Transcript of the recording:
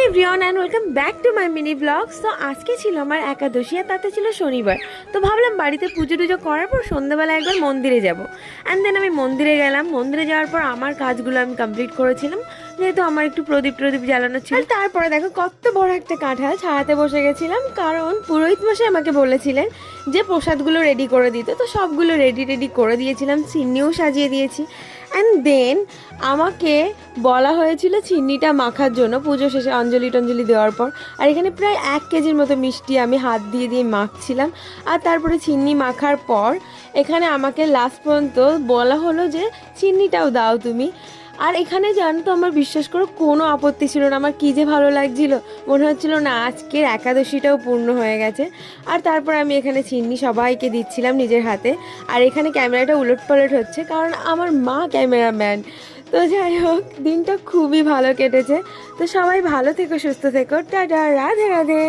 Everyone and welcome back to my mini blogs. তো আজকে ছিল আমার একাদশী আর তাতে ছিল শনিবার। তো ভাবলাম বাড়িতে পুজো টুজো করার পর সন্ধ্যাবেলা একবার মন্দিরে যাব। অ্যান্ড দেন আমি মন্দিরে গেলাম। মন্দিরে যাওয়ার পর আমার কাজগুলো আমি কমপ্লিট করেছিলাম, যেহেতু আমার একটু প্রদীপ জ্বালানো ছিল। তারপরে দেখো কত বড় একটা কাঁঠাল ছাড়াতে বসে গেছিলাম, কারণ পুরোহিত মশাই আমাকে বলেছিলেন যে প্রসাদগুলো রেডি করে দিতে। তো সবগুলো রেডি করে দিয়েছিলাম, চিনিও সাজিয়ে দিয়েছি। অ্যান্ড দেন আমাকে বলা হয়েছিল চিনিটা মাখার জন্য পুজো শেষে অঞ্জলি টঞ্জলি দেওয়ার পর। আর এখানে প্রায় 1 কেজির মতো মিষ্টি আমি হাত দিয়ে মাখছিলাম। আর তারপরে চিনি মাখার পর এখানে আমাকে লাস্ট পর্যন্ত বলা হলো যে চিনিটাও দাও তুমি। আর এখানে জানো তো, আমার বিশ্বাস করো কোনো আপত্তি ছিল না। আমার কী যে ভালো লাগছিল, মনে হচ্ছিল না আজকের একাদশীটাও পূর্ণ হয়ে গেছে। আর তারপর আমি এখানে চিনি সবাইকে দিচ্ছিলাম নিজের হাতে। আর এখানে ক্যামেরাটা উলটপালট হচ্ছে কারণ আমার মা ক্যামেরাম্যান। তো যাই হোক, দিনটা খুবই ভালো কেটেছে। তো সবাই ভালো থেকো, সুস্থ থেকো, টাটা, রাধে রাধে।